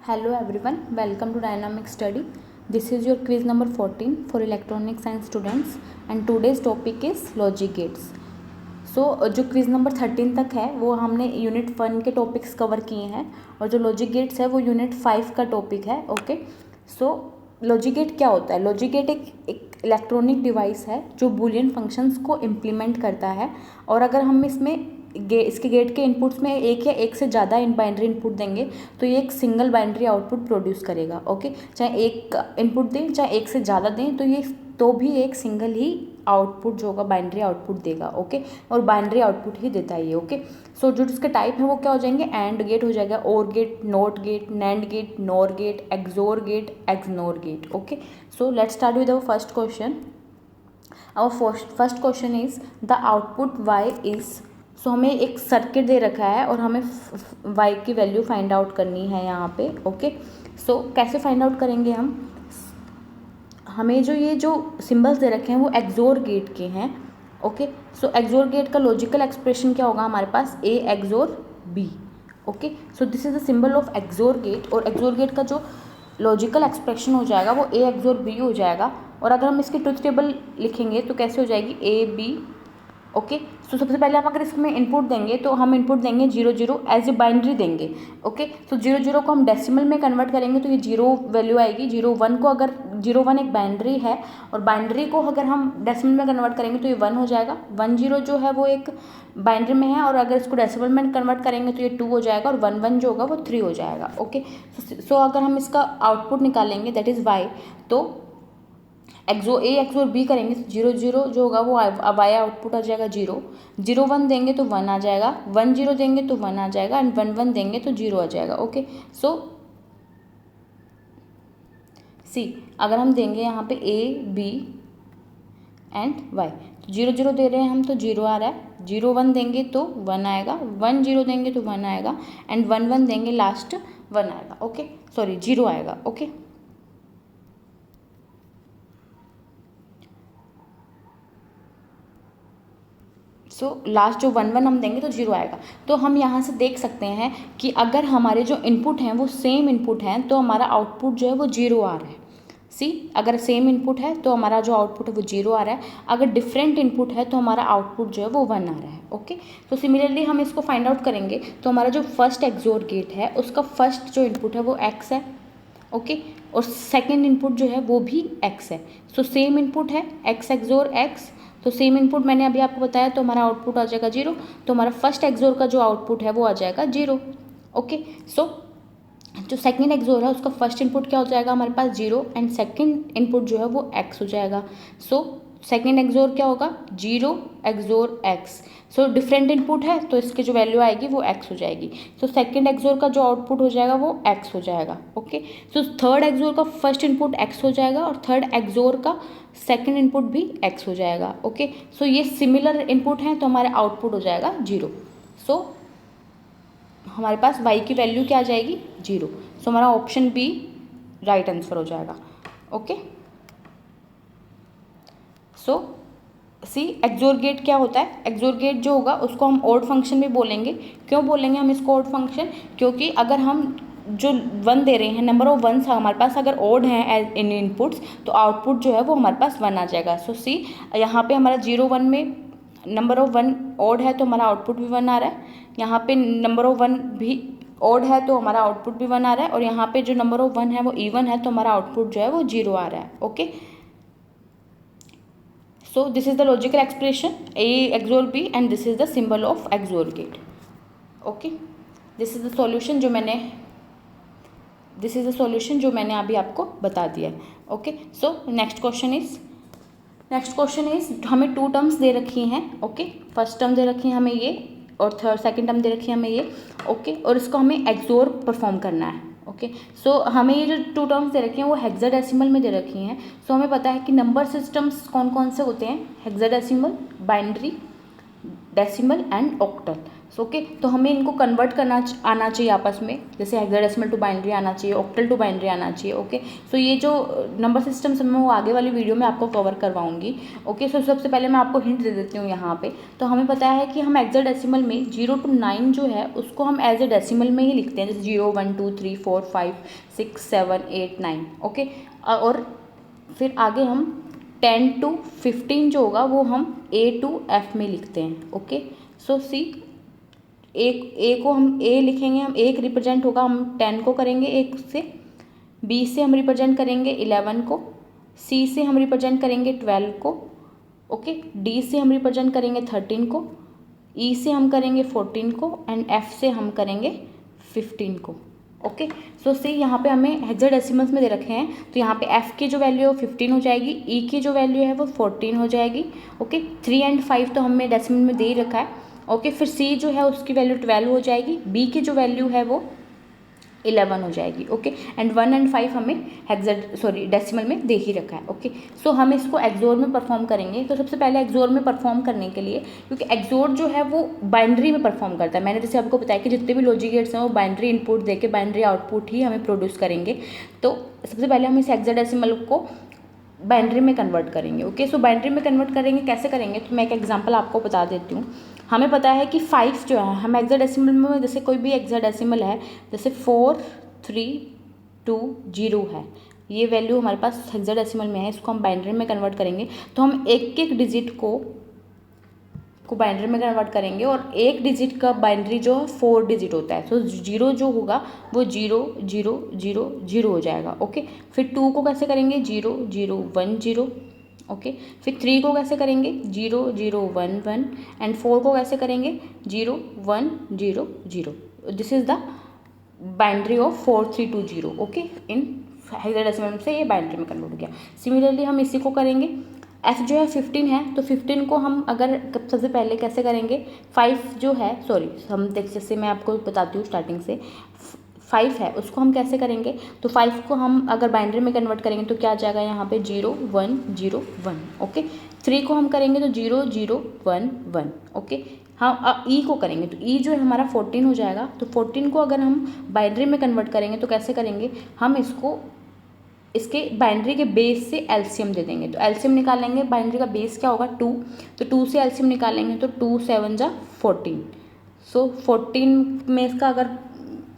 Hello everyone, welcome to Dynamic Study. This is your quiz number 14 for electronic science students and today's topic is logic gates. जो quiz number 13 तक है वो हमने unit 1 के topics cover किए हैं और जो लॉजिक गेट्स है वो यूनिट 5 का टॉपिक है. ओके, लॉजिक गेट क्या होता है? लॉजिक गेट एक इलेक्ट्रॉनिक डिवाइस है जो बूलियन फंक्शंस को इम्प्लीमेंट करता है और अगर हम इसके गेट के इनपुट्स में एक या एक से ज़्यादा बाइनरी इनपुट देंगे तो ये एक सिंगल बाइनरी आउटपुट प्रोड्यूस करेगा. ओके, चाहे एक इनपुट दें चाहे एक से ज़्यादा दें तो भी एक सिंगल ही आउटपुट जो होगा बाइनरी आउटपुट देगा. ओके, और बाइनरी आउटपुट ही देता है ये. ओके, जो इसके टाइप है वो क्या हो जाएंगे? एंड गेट हो जाएगा, OR gate, NOT gate, NAND gate, NOR gate, XOR gate, XNOR gate. Okay, let's start with our first question. Our first question is the output Y is. हमें एक सर्किट दे रखा है और हमें y की value find out करनी है यहाँ पे. ओके, कैसे फाइंड आउट करेंगे हम? हमें जो सिंबल्स दे रखे हैं वो एक्सोर गेट के हैं. ओके, एक्सोर गेट का लॉजिकल एक्सप्रेशन क्या होगा हमारे पास? a XOR b. Okay, this is the symbol of XOR gate और एक्सोर गेट का जो लॉजिकल एक्सप्रेशन हो जाएगा वो a एक्सोर b हो जाएगा. और अगर हम इसकी ट्रुथ टेबल लिखेंगे तो कैसे हो जाएगी? a b. ओके, सबसे पहले हम अगर इसमें इनपुट देंगे तो हम इनपुट देंगे 0 एज ए बाइनरी देंगे. ओके, 0 को हम डेसिमल में कन्वर्ट करेंगे तो ये 0 वैल्यू आएगी. 0 को अगर 0 एक बाइनरी है और बाइनरी को अगर हम डेसिमल में कन्वर्ट करेंगे तो ये 1 हो जाएगा. 10 जो है वो एक बाइनरी में है और अगर इसको डेसिमल में कन्वर्ट करेंगे तो ये 2 हो जाएगा और 1 जो होगा वो 3 हो जाएगा. ओके, अगर हम इसका आउटपुट निकालेंगे दैट इज़ वाई, तो ए एक्सोर बी करेंगे तो 0 जो होगा वो वाई आउटपुट आ जाएगा 0. 1 देंगे तो 1 आ जाएगा, 10 देंगे तो 1 आ जाएगा एंड 1 देंगे तो 0 आ जाएगा. ओके, अगर हम देंगे यहाँ पे ए बी एंड वाई, 0 दे रहे हैं हम तो 0 आ रहा है. 1 देंगे तो 1 आएगा, 10 देंगे तो 1 आएगा एंड 1 देंगे लास्ट 1 आएगा. ओके, 0 आएगा. ओके, लास्ट जो 1 हम देंगे तो 0 आएगा. तो हम यहाँ से देख सकते हैं कि अगर हमारे जो इनपुट हैं वो सेम इनपुट हैं तो हमारा आउटपुट जो है वो 0 आ रहा है. अगर सेम इनपुट है तो हमारा जो आउटपुट है वो 0 आ रहा है. अगर डिफरेंट इनपुट है तो हमारा आउटपुट जो है वो 1 आ रहा है. ओके, सिमिलरली हम इसको फाइंड आउट करेंगे तो हमारा जो फर्स्ट एक्सोर गेट है उसका फर्स्ट जो इनपुट है वो x है. ओके, और सेकेंड इनपुट जो है वो भी x है. सेम इनपुट है x एक्सोर x, तो सेम इनपुट मैंने अभी आपको बताया तो हमारा आउटपुट आ जाएगा 0. तो हमारा फर्स्ट एक्सोर का जो आउटपुट है वो आ जाएगा 0. ओके, जो सेकंड एक्सोर है उसका फर्स्ट इनपुट क्या हो जाएगा हमारे पास? 0 एंड सेकंड इनपुट जो है वो x हो जाएगा. सेकंड एक्सोर क्या होगा? 0 एक्सोर x. डिफरेंट इनपुट है तो इसकी जो वैल्यू आएगी वो x हो जाएगी. सेकंड एक्सोर का जो आउटपुट हो जाएगा वो x हो जाएगा. ओके, थर्ड एक्सोर का फर्स्ट इनपुट x हो जाएगा और थर्ड एक्सोर का सेकंड इनपुट भी x हो जाएगा. ओके, ये सिमिलर इनपुट हैं तो हमारा आउटपुट हो जाएगा 0. हमारे पास y की वैल्यू क्या आ जाएगी? 0. हमारा ऑप्शन बी राइट आंसर हो जाएगा. ओके, एक्सोर गेट क्या होता है? एक्सोर गेट जो होगा उसको हम ऑड फंक्शन भी बोलेंगे. क्यों बोलेंगे हम इसको ऑड फंक्शन? क्योंकि अगर हम जो 1 दे रहे हैं, नंबर ऑफ 1 हमारे पास अगर ऑड है इन इनपुट्स तो आउटपुट जो है वो हमारे पास 1 आ जाएगा. यहाँ पे हमारा 0 1 में नंबर ऑफ 1 ऑड है तो हमारा आउटपुट भी 1 आ रहा है. यहाँ पे नंबर ऑफ 1 भी ऑड है तो हमारा आउटपुट भी 1 आ रहा है और यहाँ पे जो नंबर ऑफ 1 है वो इवन है तो हमारा आउटपुट जो है वो 0 आ रहा है. Okay, this is the logical expression a XOR b and this is the symbol of XOR gate. Okay, this is the solution जो मैंने अभी आपको बता दिया है. ओके, नेक्स्ट क्वेश्चन इज हमें 2 टर्म्स दे रखी हैं. ओके, फर्स्ट टर्म दे रखी है हमें ये और सेकंड टर्म दे रखी है हमें ये. ओके, और इसको हमें एक्सोर परफॉर्म करना है. ओके, हमें ये जो 2 टर्म्स दे रखी हैं वो हेक्साडेसिमल में दे रखी हैं. हमें पता है कि नंबर सिस्टम्स कौन कौन से होते हैं? Hexadecimal, binary, decimal and octal. Okay, तो हमें इनको कन्वर्ट करना आना चाहिए आपस में, जैसे हेक्साडेसिमल टू बाइनरी आना चाहिए, ऑक्टल टू बाइनरी आना चाहिए। ओके, सो ये जो नंबर सिस्टम्स मैं वो आगे वाली वीडियो में आपको कवर करवाऊंगी। ओके, सो सबसे पहले मैं आपको हिंट दे देती हूँ यहाँ पे। तो हमें पता है कि हम हेक्साडेसिमल में 0 to 9 जो है उसको हम एज ए डेसिमल में ही लिखते हैं, जैसे 0 1 2 3 4 5 6 7 8 9। ओके, और फिर आगे हम 10 to 15 जो होगा वो हम A to F में लिखते हैं। ओके, सो सी ए को हम ए लिखेंगे, हम एक रिप्रेजेंट होगा, हम 10 को करेंगे एक से, बी से हम रिप्रेजेंट करेंगे 11 को, सी से हम रिप्रेजेंट करेंगे 12 को, ओके, डी से हम रिप्रेजेंट करेंगे 13 को, ई से हम करेंगे 14 को एंड एफ से हम करेंगे 15 को। ओके, सो सी यहाँ पे हमें हेक्साडेसिमल्स में दे रखे हैं, तो यहाँ पे एफ की जो वैल्यू है वो 15 हो जाएगी, ई की जो वैल्यू है वो 14 हो जाएगी। ओके, 3 एंड 5 तो हमें डेसिमल में दे ही रखा है। ओके, फिर सी जो है उसकी वैल्यू 12 हो जाएगी, बी की जो वैल्यू है वो 11 हो जाएगी। ओके, एंड 1 एंड 5 हमें डेसिमल में दे ही रखा है। ओके, सो हम इसको एक्सोर में परफॉर्म करेंगे। तो सबसे पहले एक्सोर में परफॉर्म करने के लिए, क्योंकि एक्सोर जो है वो बाइनरी में परफॉर्म करता है, मैंने जैसे आपको बताया कि जितने भी लॉजिक गेट्स हैं वो बाइनरी इनपुट देके बाइनरी आउटपुट ही हमें प्रोड्यूस करेंगे। तो सबसे पहले हम इस हेक्साडेसिमल को बाइनरी में कन्वर्ट करेंगे। ओके, सो बाइनरी में कन्वर्ट करेंगे, कैसे करेंगे, तो मैं एक एग्जांपल आपको बता देती हूँ। हमें पता है कि 5 जो है हम हेक्साडेसिमल में, जैसे कोई भी हेक्साडेसिमल है, जैसे 4 3 2 0 है, ये वैल्यू हमारे पास हेक्साडेसिमल में है, इसको हम बाइनरी में कन्वर्ट करेंगे। तो हम एक एक डिजिट को बाइनरी में कन्वर्ट करेंगे, और एक डिजिट का बाइनरी जो 4 डिजिट होता है, तो 0 जो होगा वो 0 0 0 0 हो जाएगा। ओके, फिर 2 को कैसे करेंगे, 0 0 1 0। ओके, फिर 3 को कैसे करेंगे, 0 0 1 1 एंड 4 को कैसे करेंगे, 0 1 0 0। This is the binary of 4 3 2 0। Okay, in hexadecimal से ये बाइनरी में कन्वर्ट हो गया। सिमिलरली हम इसी को करेंगे, एफ जो है 15 है, तो 15 को हम अगर सबसे पहले कैसे करेंगे, 5 जो है, सॉरी हम जैसे मैं आपको बताती हूँ स्टार्टिंग से, 5 है उसको हम कैसे करेंगे, तो 5 को हम अगर बाइनरी में कन्वर्ट करेंगे तो क्या आ जाएगा यहाँ पे 0 1 0 1। ओके, 3 को हम करेंगे तो 0 0 1 1। ओके, हाँ ई को करेंगे तो ई जो है हमारा 14 हो जाएगा। तो 14 को अगर हम बाइनरी में कन्वर्ट करेंगे तो कैसे करेंगे, हम इसको इसके बाइनरी के बेस से एलसीएम दे देंगे। तो एलसीएम निकालेंगे, बाइनरी का बेस क्या होगा 2, तो 2 से एलसीएम निकालेंगे तो 2 7 जा 14। सो 14 में इसका अगर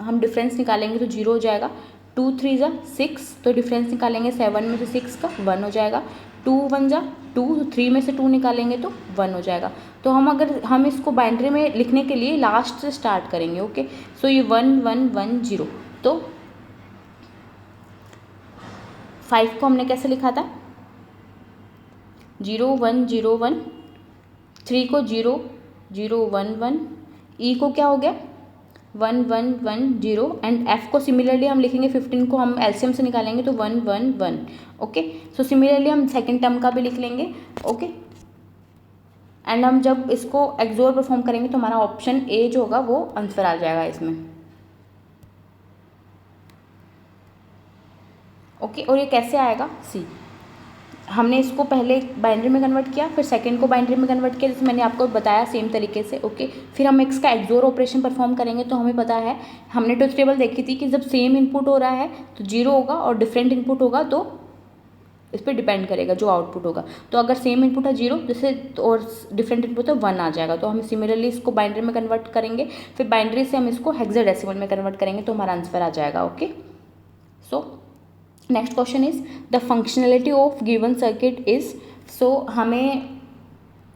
हम डिफरेंस निकालेंगे तो 0 हो जाएगा, 2 3 जा 6, तो डिफरेंस निकालेंगे 7 में से 6 का 1 हो जाएगा, 2 1 जा 2, 3 में से 2 निकालेंगे तो 1 हो जाएगा। तो हम इसको बाइनरी में लिखने के लिए लास्ट से स्टार्ट करेंगे। ओके, सो ये 1 1 1 0, तो 5 को हमने कैसे लिखा था, 0 1 0 1, 3 को 0 0 1 1, ई को क्या हो गया 1 1 1 0 एंड एफ को सिमिलरली हम लिखेंगे, 15 को हम एलसीएम से निकालेंगे तो 1 1 1। ओके, सो सिमिलरली हम सेकेंड टर्म का भी लिख लेंगे। ओके, एंड हम जब इसको एक्सोर परफॉर्म करेंगे तो हमारा ऑप्शन ए जो होगा वो आंसर आ जाएगा इसमें। ओके, और ये कैसे आएगा, सी हमने इसको पहले बाइनरी में कन्वर्ट किया, फिर सेकंड को बाइनरी में कन्वर्ट किया, जैसे मैंने आपको बताया सेम तरीके से। ओके, फिर हम इसका एक्सोर ऑपरेशन परफॉर्म करेंगे। तो हमें पता है, हमने ट्रुथ टेबल देखी थी कि जब सेम इनपुट हो रहा है तो 0 होगा, और डिफरेंट इनपुट होगा तो इस पर डिपेंड करेगा जो आउटपुट होगा। तो अगर सेम इनपुट है 0 जैसे, और डिफरेंट इनपुट है 1 आ जाएगा। तो हम सिमिलरली इसको बाइनरी में कन्वर्ट करेंगे, फिर बाइनरी से हम इसको हेक्साडेसिमल में कन्वर्ट करेंगे तो हमारा आंसर आ जाएगा। Okay, so next question is the functionality of given circuit is, so हमें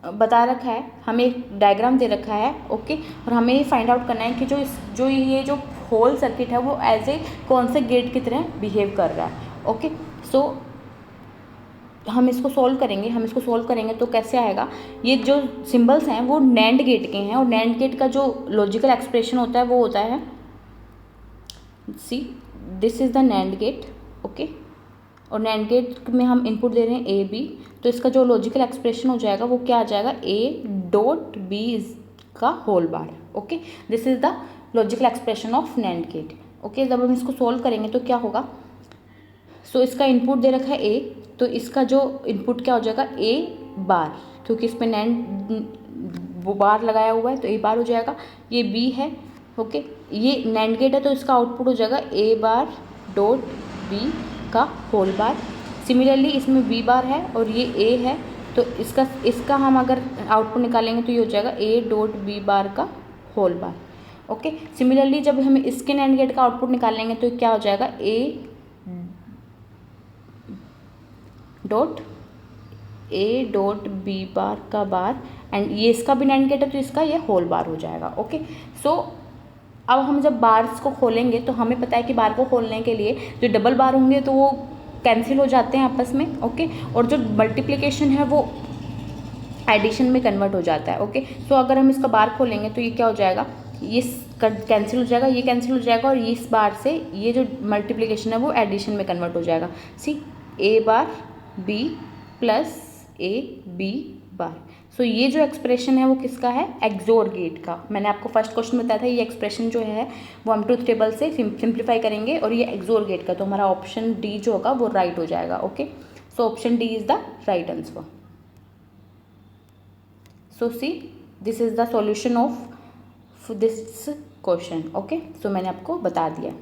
बता रखा है, हमें एक डायग्राम दे रखा है। ओके, और हमें ये फाइंड आउट करना है कि ये जो होल सर्किट है वो एज ए कौन से गेट की तरह बिहेव कर रहा है। ओके, सो हम इसको सॉल्व करेंगे तो कैसे आएगा, ये जो सिंबल्स हैं वो नैंड गेट के हैं, और नैंड गेट का जो लॉजिकल एक्सप्रेशन होता है वो होता है, see this is the NAND gate. Okay, और नैंड गेट में हम इनपुट दे रहे हैं ए बी, तो इसका जो लॉजिकल एक्सप्रेशन हो जाएगा वो क्या आ जाएगा, ए डॉट बी का whole bar. Okay, this is the logical expression of NAND gate. Okay, जब हम इसको सॉल्व करेंगे तो क्या होगा, सो इसका इनपुट दे रखा है ए, तो इसका जो इनपुट क्या हो जाएगा ए बार, क्योंकि इसमें नैंड वो बार लगाया हुआ है तो ए बार हो जाएगा। ये बी है, ओके, ये नैंड गेट है तो इसका आउटपुट हो जाएगा ए बार डॉट बी का होल बार। सिमिलरली इसमें बी बार है और ये ए है तो इसका हम अगर आउटपुट निकालेंगे तो ये हो जाएगा ए डॉट बी बार का होल बार, ओके। सिमिलरली जब हम इसके नैंड गेट का आउटपुट निकालेंगे तो क्या हो जाएगा ए डॉट बी बार का बार, एंड ये इसका भी नैंड गेट है तो इसका ये होल बार हो जाएगा, ओके। सो अब हम जब बार्स को खोलेंगे तो हमें पता है कि बार को खोलने के लिए जो डबल बार होंगे तो वो कैंसिल हो जाते हैं आपस में, ओके, और जो मल्टीप्लिकेशन है वो एडिशन में कन्वर्ट हो जाता है, ओके। सो अगर हम इसका बार खोलेंगे तो ये क्या हो जाएगा, ये कैंसिल हो जाएगा, ये कैंसिल हो जाएगा और ये इस बार से ये जो मल्टीप्लिकेशन है वो एडिशन में कन्वर्ट हो जाएगा। C A bar B plus A B bar. So ये जो एक्सप्रेशन है वो किसका है, एक्सोर गेट का। मैंने आपको फर्स्ट क्वेश्चन बताया था ये एक्सप्रेशन जो है वो हम ट्रूथ टेबल से सिंप्लीफाई करेंगे और ये एक्सोर गेट का, तो हमारा ऑप्शन डी जो होगा वो राइट हो जाएगा, okay. So option D is the right answer. So see this is the solution of this question, okay. So मैंने आपको बता दिया।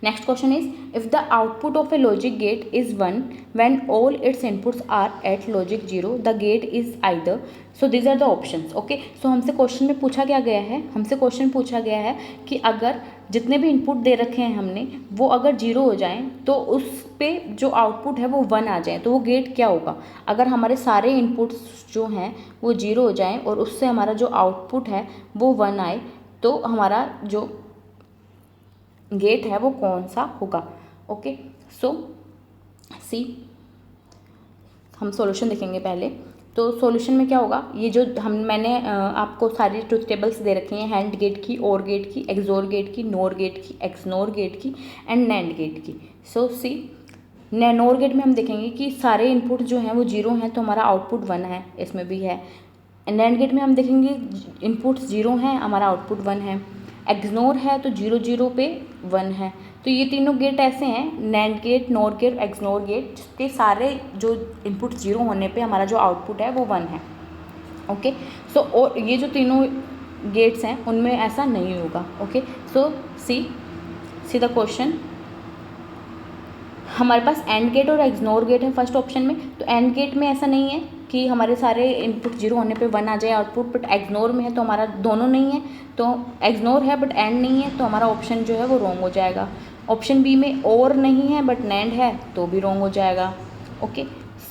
Next question is, if the output of a logic gate is 1 when all its inputs are at logic 0, the gate is either, so these are the options, okay। so हमसे question में पूछा क्या गया है, हमसे क्वेश्चन पूछा गया है कि अगर जितने भी इनपुट दे रखे हैं हमने वो अगर 0 हो जाएं तो उस पे जो आउटपुट है वो 1 आ जाए तो वो गेट क्या होगा। अगर हमारे सारे इनपुट्स जो हैं वो 0 हो जाएं और उससे हमारा जो आउटपुट है वो 1 आए तो हमारा जो गेट है वो कौन सा होगा, ओके। सो सी हम सॉल्यूशन देखेंगे पहले। तो सॉल्यूशन में क्या होगा, ये जो मैंने आपको सारी ट्रूथ टेबल्स दे रखी हैं, हैंड गेट की, और गेट की, एक्सोर गेट की, नोर गेट की, एक्सनोर गेट की एंड नैंड गेट की। सो सी नोर गेट में हम देखेंगे कि सारे इनपुट जो हैं वो 0 हैं तो हमारा आउटपुट 1 है, इसमें भी है। नैंड गेट में हम देखेंगे इनपुट्स 0 हैं, हमारा आउटपुट 1 है। एक्सनोर है तो 0 0 पे 1 है। तो ये तीनों गेट ऐसे हैं, NAND gate, NOR gate, XNOR gate, जिसके सारे जो इनपुट 0 होने पे हमारा जो आउटपुट है वो 1 है, ओके। सो और ये जो तीनों गेट्स हैं उनमें ऐसा नहीं होगा, okay. So see the question, हमारे पास एंड गेट और एक्सनोर गेट है फर्स्ट ऑप्शन में। तो एंड गेट में ऐसा नहीं है कि हमारे सारे इनपुट 0 होने पे 1 आ जाए आउटपुट, बट एक्सनोर में है तो हमारा दोनों नहीं है, तो एक्सनोर है बट एंड नहीं है तो हमारा ऑप्शन जो है वो रॉन्ग हो जाएगा। ऑप्शन बी में और नहीं है बट नैंड है तो भी रॉन्ग हो जाएगा, ओके।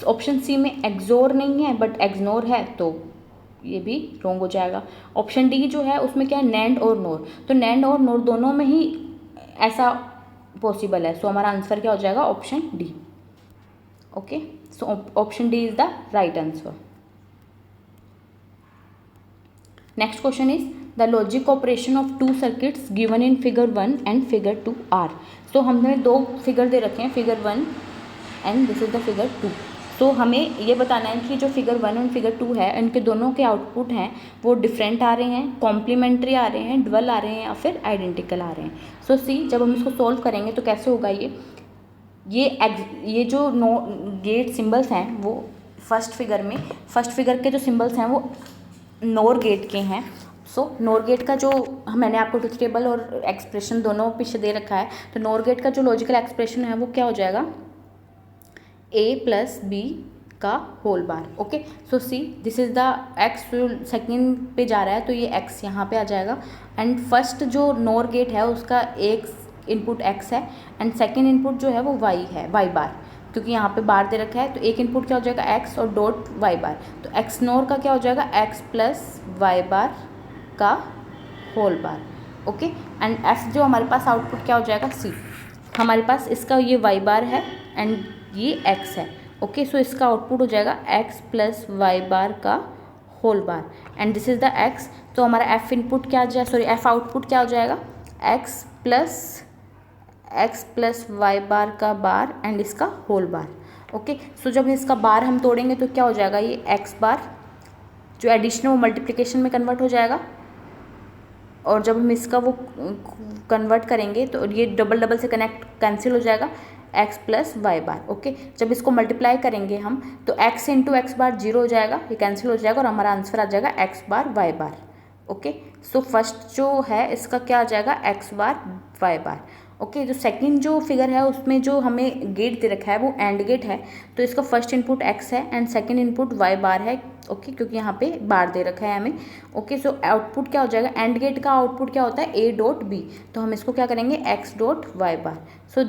ऑप्शन सी में एक्सोर नहीं है बट एक्सनोर है तो ये भी रॉन्ग हो जाएगा। ऑप्शन डी जो है उसमें क्या है, नैंड और नोर, तो नैंड और नोर दोनों में ही ऐसा पॉसिबल है। सो हमारा आंसर क्या हो जाएगा, option D, okay. So option D is the right answer. Next question is the logic operation of 2 circuits given in figure 1 and figure 2 are. So हमने 2 फिगर दे रखे हैं, figure 1 and this is the figure 2। तो हमें ये बताना है कि जो फिगर 1 और फिगर 2 है इनके दोनों के आउटपुट हैं वो डिफरेंट आ रहे हैं, कॉम्प्लीमेंट्री आ रहे हैं, डुअल आ रहे हैं या फिर आइडेंटिकल आ रहे हैं। सो सी जब हम इसको सोल्व करेंगे तो कैसे होगा, ये जो गेट सिंबल्स हैं वो फर्स्ट फिगर के जो सिंबल्स हैं वो नोर गेट के हैं। सो नोर गेट का जो मैंने आपको ट्रूथ टेबल और एक्सप्रेशन दोनों पीछे दे रखा है, तो नोर गेट का जो लॉजिकल एक्सप्रेशन है वो क्या हो जाएगा, a प्लस बी का whole bar, okay. So see this is the x second पे जा रहा है तो ये x यहाँ पे आ जाएगा, एंड फर्स्ट जो नोर गेट है उसका एक इनपुट x है एंड सेकेंड इनपुट जो है वो y है, y बार, क्योंकि यहाँ पे बार दे रखा है तो एक इनपुट क्या हो जाएगा x और डॉट y बार। तो x नोर का क्या हो जाएगा, x प्लस y बार का whole bar, okay. And f जो हमारे पास आउटपुट क्या हो जाएगा, c, हमारे पास इसका ये y बार है एंड ये x है, ओके। सो इसका आउटपुट हो जाएगा x प्लस y बार का whole bar and this is the x। तो हमारा f इनपुट क्या आ जाए, सॉरी f आउटपुट क्या हो जाएगा, x प्लस y बार का बार एंड इसका होल बार, ओके। सो जब इसका बार हम तोड़ेंगे तो क्या हो जाएगा, ये x बार जो एडिशन है वो मल्टीप्लिकेशन में कन्वर्ट हो जाएगा, और जब हम इसका वो कन्वर्ट करेंगे तो ये डबल डबल से कैंसिल हो जाएगा एक्स प्लस वाई बार। ओके, जब इसको मल्टीप्लाई करेंगे हम तो एक्स इंटू एक्स बार 0 हो जाएगा, ये कैंसिल हो जाएगा और हमारा आंसर आ जाएगा एक्स बार वाई बार। ओके, सो फर्स्ट जो है इसका क्या आ जाएगा, एक्स बार वाई बार। ओके, जो सेकंड जो फिगर है उसमें जो हमें गेट दे रखा है वो एंड गेट है, तो इसका फर्स्ट इनपुट एक्स है एंड सेकंड इनपुट वाई बार है। ओके, क्योंकि यहाँ पे बार दे रखा है हमें। ओके, सो आउटपुट क्या हो जाएगा, एंड गेट का आउटपुट क्या होता है, ए डॉट बी, तो हम इसको क्या करेंगे, एक्स डॉट वाई बार। सो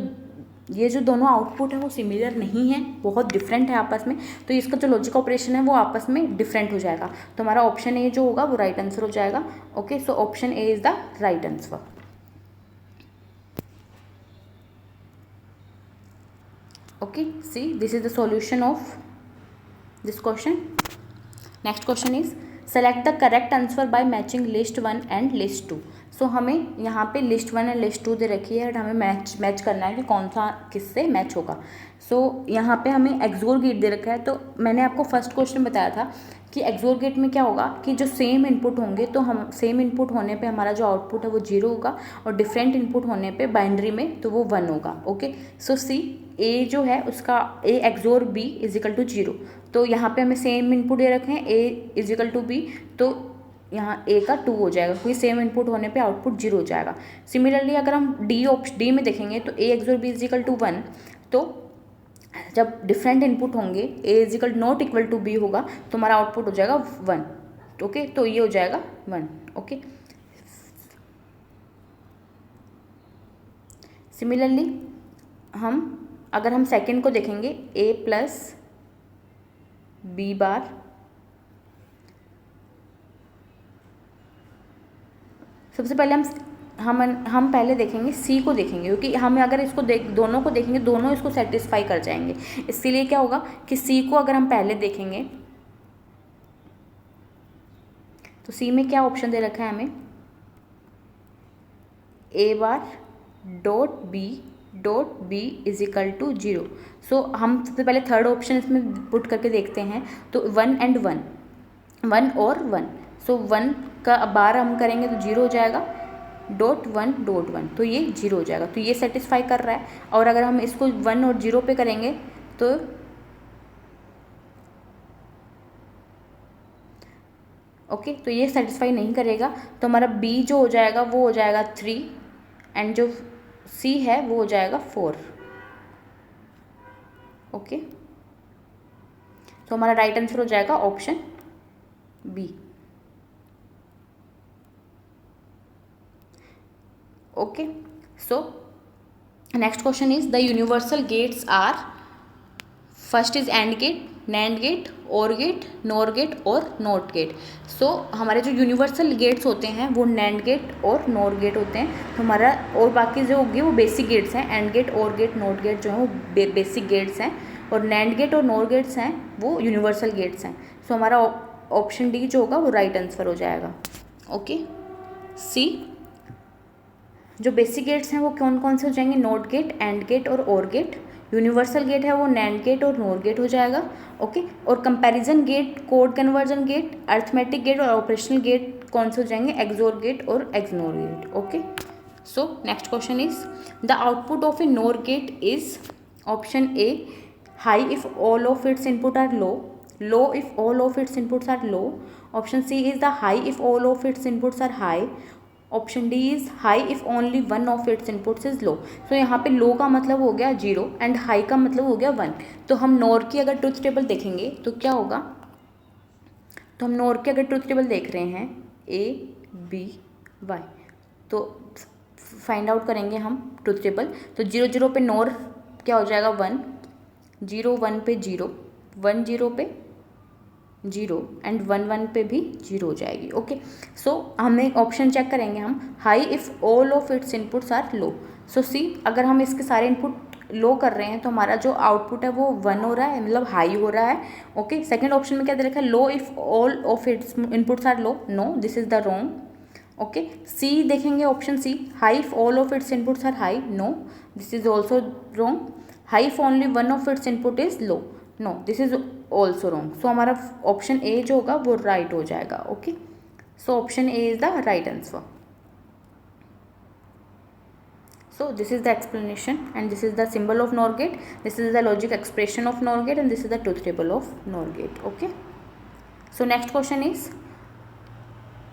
ये जो दोनों आउटपुट है वो सिमिलर नहीं है, बहुत डिफरेंट है आपस में, तो इसका जो लॉजिक ऑपरेशन है वो आपस में डिफरेंट हो जाएगा। तो हमारा ऑप्शन ए जो होगा वो राइट आंसर हो जाएगा। Okay, so option A is the right answer. Okay, see, this is the solution of this question. Next question is select the correct answer by matching list 1 and list 2. सो हमें यहाँ पे list 1 and list 2 दे रखी है और हमें match करना है कि कौन सा किससे मैच होगा। सो यहाँ पे हमें एक्सोर गेट दे रखा है, तो मैंने आपको फर्स्ट क्वेश्चन बताया था कि एक्सोर गेट में क्या होगा कि जो सेम इनपुट होंगे तो हम सेम इनपुट होने पे हमारा जो आउटपुट है वो 0 होगा और डिफरेंट इनपुट होने पे बाइनरी में तो वो 1 होगा। ओके, सो सी ए जो है उसका A XOR B is equal to 0, तो यहाँ पे हमें सेम इनपुट दे रखे हैं ए इज इक्वल टू बी, तो यहाँ ए का 2 हो जाएगा क्योंकि सेम इनपुट होने पे आउटपुट 0 हो जाएगा। सिमिलरली अगर हम डी में देखेंगे तो A XOR B is equal to 1, तो जब डिफरेंट इनपुट होंगे A is equal not equal to B होगा तो हमारा आउटपुट हो जाएगा 1। ओके, तो ये हो जाएगा 1। ओके, सिमिलरली अगर हम सेकंड को देखेंगे ए प्लस बी बार, सबसे पहले हम पहले देखेंगे सी को देखेंगे, क्योंकि हमें अगर इसको दोनों को देखेंगे दोनों इसको सेटिस्फाई कर जाएंगे। इसके लिए क्या होगा कि सी को अगर हम पहले देखेंगे तो सी में क्या ऑप्शन दे रखा है हमें, A bar dot B is equal to 0। So हम सबसे पहले थर्ड ऑप्शन इसमें पुट करके देखते हैं, तो 1 एंड 1 और 1, सो 1 का बार हम करेंगे तो 0 हो जाएगा, डॉट 1, तो ये 0 हो जाएगा, तो ये सेटिस्फाई कर रहा है। और अगर हम इसको 1 और 0 पे करेंगे तो ओके, तो ये सेटिस्फाई नहीं करेगा, तो हमारा बी जो हो जाएगा वो हो जाएगा 3 एंड जो सी है वो हो जाएगा 4। ओके, तो हमारा राइट आंसर हो जाएगा option B. Okay, so next question is the universal gates are, first is AND gate, NAND gate, OR gate, NOR gate और नॉट गेट। सो हमारे जो यूनिवर्सल गेट्स होते हैं वो नैंड गेट और नॉर गेट होते हैं, तो हमारा और बाकी जो होगी वो बेसिक गेट्स हैं। AND gate, OR gate, NOT gate जो है वो बेसिक गेट्स हैं, और नैंड गेट और नॉर गेट्स हैं वो यूनिवर्सल गेट्स हैं। सो हमारा ऑप्शन डी जो होगा वो राइट आंसर हो जाएगा। ओके, सी जो बेसिक गेट्स हैं वो कौन कौन से हो जाएंगे, NOT gate, AND gate OR gate. Universal gate है वो नैंड गेट और नॉर गेट हो जाएगा। ओके, और comparison gate, code conversion gate, arithmetic gate और ऑपरेशनल गेट कौन से हो जाएंगे, एक्सोर गेट और XNOR gate. Okay, so next question is the output of a NOR gate is, option A high if all of its input are low if all of its inputs are low, option C is the high if all of its inputs are high, option D is high if only one of its inputs is low. तो यहाँ पे लो का मतलब हो गया 0 and high का मतलब हो गया 1। तो हम नॉर की अगर ट्रुथ टेबल देखेंगे तो क्या होगा, तो हम नॉर की अगर ट्रुथ टेबल देख रहे हैं ए बी वाई, तो फाइंड आउट करेंगे हम ट्रुथ टेबल, तो 0 0 पे नॉर क्या हो जाएगा 1, 0 1 पे 0, 1 0 पे 0 एंड 1 1 पे भी 0 हो जाएगी। ओके, सो हमें ऑप्शन चेक करेंगे हम, high if all of its inputs are low. So see अगर हम इसके सारे इनपुट लो कर रहे हैं तो हमारा जो आउटपुट है वो 1 हो रहा है, मतलब हाई हो रहा है। ओके, सेकंड ऑप्शन में क्या दे रखा है, low if all of its inputs are low, no this is the wrong. Okay, see देखेंगे option C, high if all of its inputs are high, no this is also wrong. High if only one of its input is low, no this is also wrong. So हमारा option A जो होगा वो right हो जाएगा। Okay, so option A is the right answer. So this is the explanation, and this is the symbol of NOR gate, this is the logic expression of NOR gate, and this is the truth table of NOR gate. Okay, so next question is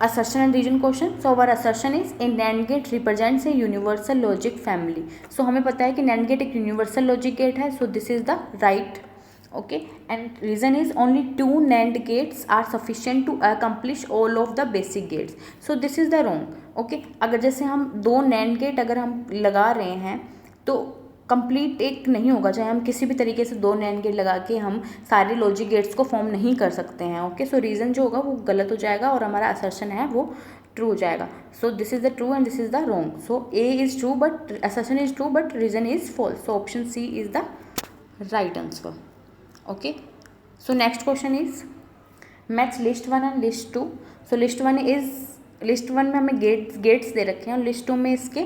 assertion and reason question. So our assertion is a NAND gate represents a universal logic family. So हमें पता है कि NAND gate एक universal logic gate है. So this is the right. Okay, and reason is only 2 NAND gates are sufficient to accomplish all of the basic gates. So this is the wrong. Okay, अगर जैसे हम 2 NAND gate अगर हम लगा रहे हैं तो कंप्लीट एक नहीं होगा, चाहे हम किसी भी तरीके से 2 NAND गेट लगा के हम सारे लॉजिक गेट्स को फॉर्म नहीं कर सकते हैं. ओके, सो रीज़न जो होगा वो गलत हो जाएगा और हमारा असर्शन है वो ट्रू हो जाएगा. So this is the true and this is the wrong. So A is true but assertion is true but reason is false. So option C is the right answer. Okay, so next question is match list 1 and list 2. So list 1 में हमें gets दे रखे हैं और list 2 में इसके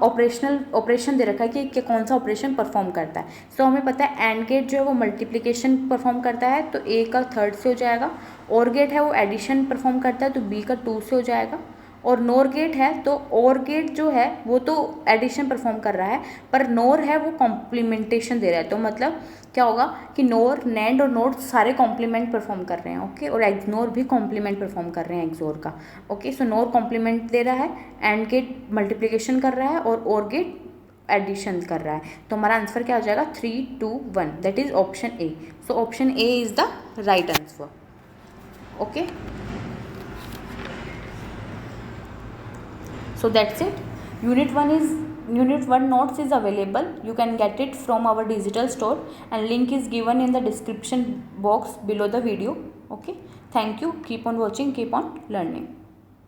operation दे रखा है कि कौन सा ऑपरेशन परफॉर्म करता है. सो हमें पता है एंड गेट जो है वो मल्टीप्लिकेशन परफॉर्म करता है तो ए का 3rd से हो जाएगा. और गेट है वो एडिशन परफॉर्म करता है तो बी का 2 से हो जाएगा. और नोर गेट है तो और गेट जो है वो तो एडिशन परफॉर्म कर रहा है पर नोर है वो कॉम्प्लीमेंटेशन दे रहा है. तो मतलब क्या होगा कि नोर, नैंड और नोर सारे कॉम्प्लीमेंट परफॉर्म कर रहे हैं. ओके, और एक्सनोर भी कॉम्प्लीमेंट परफॉर्म कर रहे हैं एक्सोर का. ओके, सो नोर कॉम्प्लीमेंट दे रहा है, एंड गेट मल्टीप्लिकेशन कर रहा है और गेट एडिशन कर रहा है. तो हमारा आंसर क्या हो जाएगा 3, 2, 1. That is option A. So option A is the right answer. Okay, so that's it. Unit 1 notes is available. You can get it from our digital store and link is given in the description box below the video. Okay, thank you. Keep on watching, keep on learning.